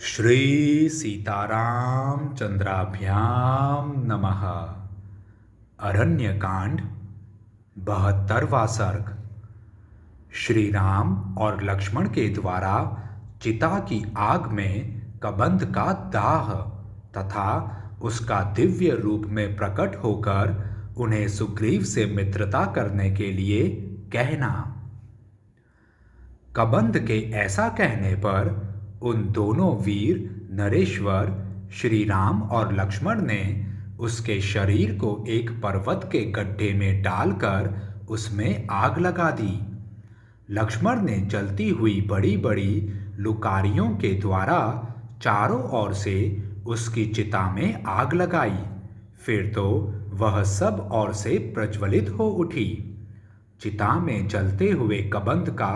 श्री सीताराम चंद्राभ्याम नमः। अरण्यकांड 72वां सर्ग। श्री राम और लक्ष्मण के द्वारा चिता की आग में कबंध का दाह तथा उसका दिव्य रूप में प्रकट होकर उन्हें सुग्रीव से मित्रता करने के लिए कहना। कबंध के ऐसा कहने पर उन दोनों वीर नरेश्वर श्री राम और लक्ष्मण ने उसके शरीर को एक पर्वत के गड्ढे में डालकर उसमें आग लगा दी। लक्ष्मण ने जलती हुई बड़ी बड़ी लुकारियों के द्वारा चारों ओर से उसकी चिता में आग लगाई। फिर तो वह सब ओर से प्रज्वलित हो उठी। चिता में जलते हुए कबंध का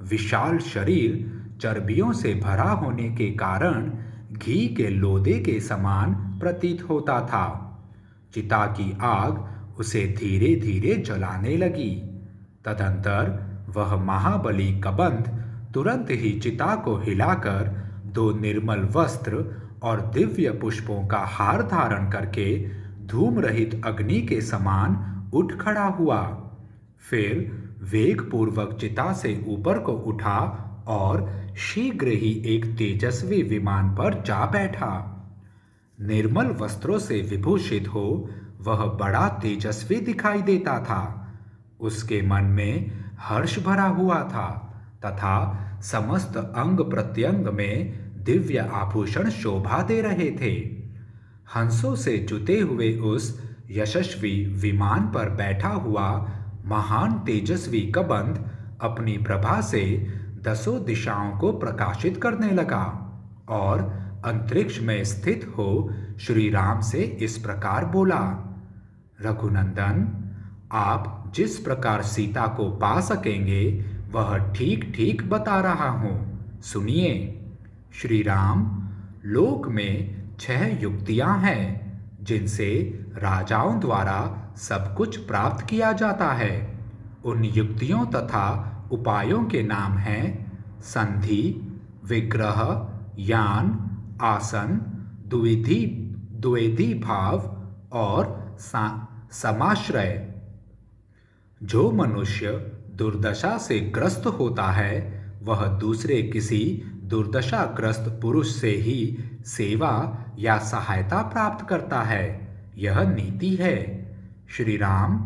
विशाल शरीर चर्बियों से भरा होने के कारण घी के लोदे के समान प्रतीत होता था। चिता की आग उसे धीरे धीरे जलाने लगी। तदंतर वह महाबली कबंध तुरंत ही चिता को हिलाकर दो निर्मल वस्त्र और दिव्य पुष्पों का हार धारण करके धूम रहित अग्नि के समान उठ खड़ा हुआ। फिर वेग पूर्वक चिता से ऊपर को उठा और शीघ्र ही एक तेजस्वी विमान पर जा बैठा। निर्मल वस्त्रों से विभूषित हो वह बड़ा तेजस्वी दिखाई देता था। उसके मन में हर्ष भरा हुआ था तथा समस्त अंग प्रत्यंग में दिव्य आभूषण शोभा दे रहे थे। हंसों से जुते हुए उस यशस्वी विमान पर बैठा हुआ महान तेजस्वी कबंध अपनी प्रभा से दसों दिशाओं को प्रकाशित करने लगा और अंतरिक्ष में स्थित हो श्री राम से इस प्रकार बोला। रघुनंदन, आप जिस प्रकार सीता को पा सकेंगे वह ठीक ठीक बता रहा हूं, सुनिए। श्री राम, लोक में 6 युक्तियां हैं जिनसे राजाओं द्वारा सब कुछ प्राप्त किया जाता है। उन युक्तियों तथा उपायों के नाम हैं संधि, विग्रह, यान, आसन, द्विविधि भाव और समाश्रय। जो मनुष्य दुर्दशा से ग्रस्त होता है वह दूसरे किसी दुर्दशाग्रस्त पुरुष से ही सेवा या सहायता प्राप्त करता है। यह नीति है। श्री राम,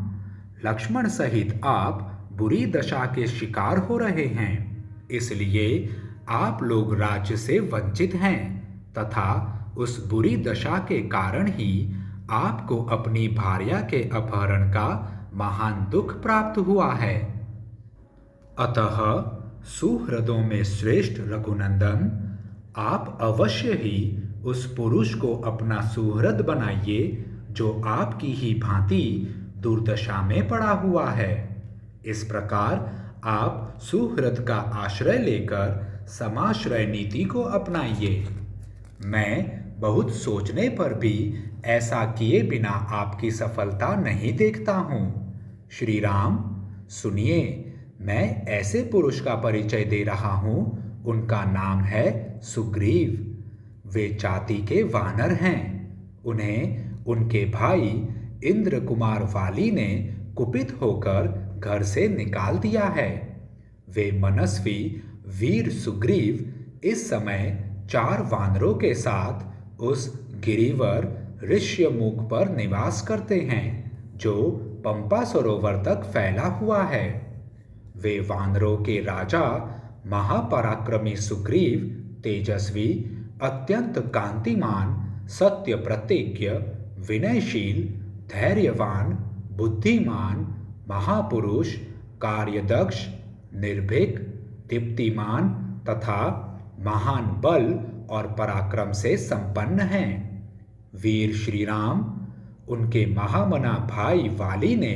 लक्ष्मण सहित आप बुरी दशा के शिकार हो रहे हैं, इसलिए आप लोग राज्य से वंचित हैं तथा उस बुरी दशा के कारण ही आपको अपनी भार्या के अपहरण का महान दुख प्राप्त हुआ है। अतः सुहृदों में श्रेष्ठ रघुनंदन, आप अवश्य ही उस पुरुष को अपना सुहृद बनाइए जो आपकी ही भांति दुर्दशा में पड़ा हुआ है। इस प्रकार आप सुहृद का आश्रय लेकर समाश्रय नीति को अपनाइए। मैं बहुत सोचने पर भी ऐसा किए बिना आपकी सफलता नहीं देखता हूँ। श्री राम, सुनिए, मैं ऐसे पुरुष का परिचय दे रहा हूँ, उनका नाम है सुग्रीव। वे जाति के वानर हैं। उन्हें उनके भाई इंद्र कुमार वाली ने कुपित होकर घर से निकाल दिया है। वे मनस्वी वीर सुग्रीव इस समय 4 वानरों के साथ उस गिरिवर ऋष्यमुख पर निवास करते हैं जो पंपा सरोवर तक फैला हुआ है। वे वानरों के राजा महापराक्रमी सुग्रीव तेजस्वी, अत्यंत कांतिमान, सत्य प्रतिज्ञ, विनयशील, धैर्यवान, बुद्धिमान, महापुरुष, कार्यदक्ष, निर्भीक, दीप्तिमान तथा महान बल और पराक्रम से संपन्न हैं। वीर श्री राम, उनके महामना भाई वाली ने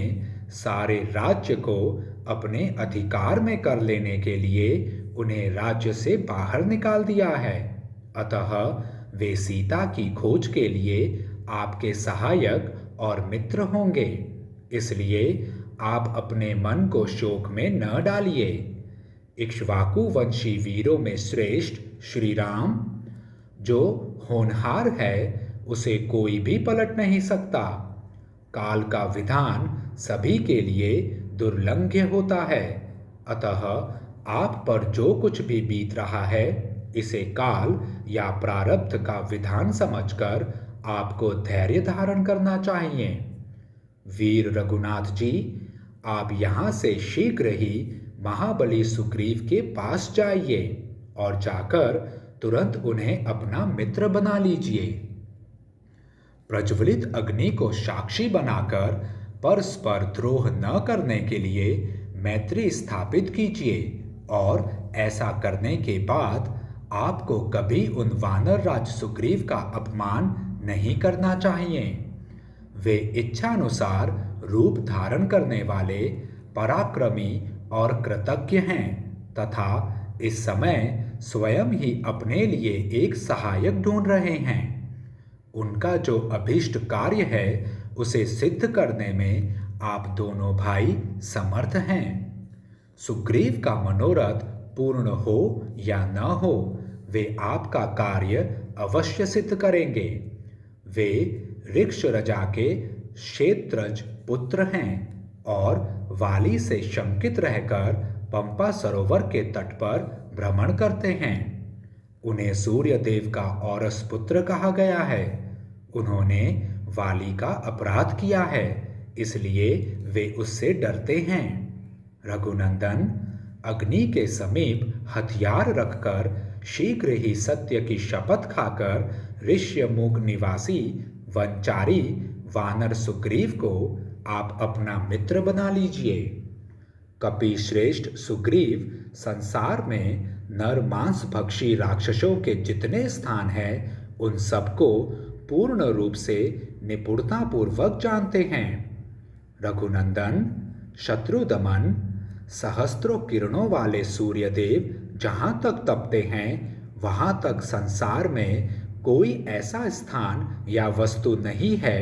सारे राज्य को अपने अधिकार में कर लेने के लिए उन्हें राज्य से बाहर निकाल दिया है। अतः वे सीता की खोज के लिए आपके सहायक और मित्र होंगे। इसलिए आप अपने मन को शोक में न डालिए। इक्ष्वाकु वंशी वीरों में श्रेष्ठ श्री राम, जो होनहार है उसे कोई भी पलट नहीं सकता। काल का विधान सभी के लिए दुर्लंघ्य होता है। अतः आप पर जो कुछ भी बीत रहा है, इसे काल या प्रारब्ध का विधान समझकर आपको धैर्य धारण करना चाहिए। वीर रघुनाथ जी, आप यहाँ से शीघ्र ही महाबली सुग्रीव के पास जाइए और जाकर तुरंत उन्हें अपना मित्र बना लीजिए। प्रज्वलित अग्नि को साक्षी बनाकर परस्पर द्रोह न करने के लिए मैत्री स्थापित कीजिए और ऐसा करने के बाद आपको कभी उन वानर राज सुग्रीव का अपमान नहीं करना चाहिए। वे इच्छानुसार रूप धारण करने वाले पराक्रमी और कृतज्ञ हैं तथा इस समय स्वयं ही अपने लिए एक सहायक ढूंढ रहे हैं। उनका जो अभीष्ट कार्य है उसे सिद्ध करने में आप दोनों भाई समर्थ हैं। सुग्रीव का मनोरथ पूर्ण हो या न हो, वे आपका कार्य अवश्य सिद्ध करेंगे। वे ऋक्षरजा के क्षेत्रज पुत्र हैं और वाली से शंकित रहकर पंपा सरोवर के तट पर भ्रमण करते हैं। उन्हें सूर्य देव का औरस पुत्र कहा गया है। उन्होंने वाली का अपराध किया है, इसलिए वे उससे डरते हैं। रघुनंदन, अग्नि के समीप हथियार रखकर शीघ्र ही सत्य की शपथ खाकर ऋष्यमुख निवासी वनचारी वानर सुग्रीव को आप अपना मित्र बना लीजिए। कपिश्रेष्ठ सुग्रीव संसार में नर मांस भक्षी राक्षसों के जितने स्थान हैं उन सबको पूर्ण रूप से निपुणतापूर्वक जानते हैं। रघुनंदन, शत्रु दमन, सहस्त्रों किरणों वाले सूर्यदेव जहाँ तक तपते हैं वहाँ तक संसार में कोई ऐसा स्थान या वस्तु नहीं है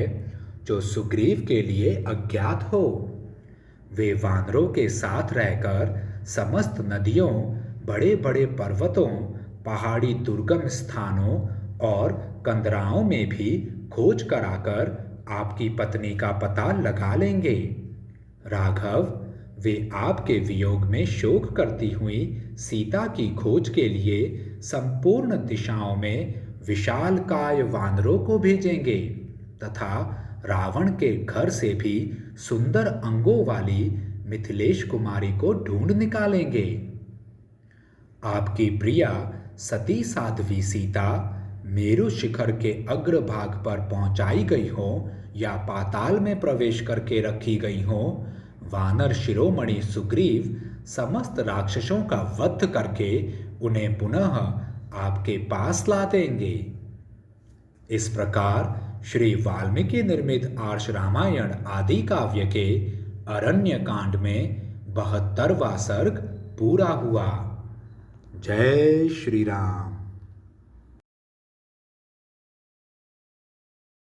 जो सुग्रीव के लिए अज्ञात हो। वे वानरों के साथ रहकर समस्त नदियों, बड़े बड़े पर्वतों, पहाड़ी दुर्गम स्थानों और कंदराओं में भी खोज कराकर आपकी पत्नी का पता लगा लेंगे। राघव, वे आपके वियोग में शोक करती हुई सीता की खोज के लिए संपूर्ण दिशाओं में विशालकाय वानरों को भेजेंगे तथा रावण के घर से भी सुंदर अंगों वाली मिथिलेश कुमारी को ढूंढ निकालेंगे। आपकी प्रिया सती साध्वी सीता मेरु शिखर के अग्रभाग पर पहुंचाई गई हो या पाताल में प्रवेश करके रखी गई हो, वानर शिरोमणि सुग्रीव समस्त राक्षसों का वध करके उन्हें पुनः आपके पास ला देंगे। इस प्रकार श्री वाल्मीकि निर्मित आर्ष रामायण आदि काव्य के अरण्य कांड में 72वां सर्ग पूरा हुआ। जय श्री राम।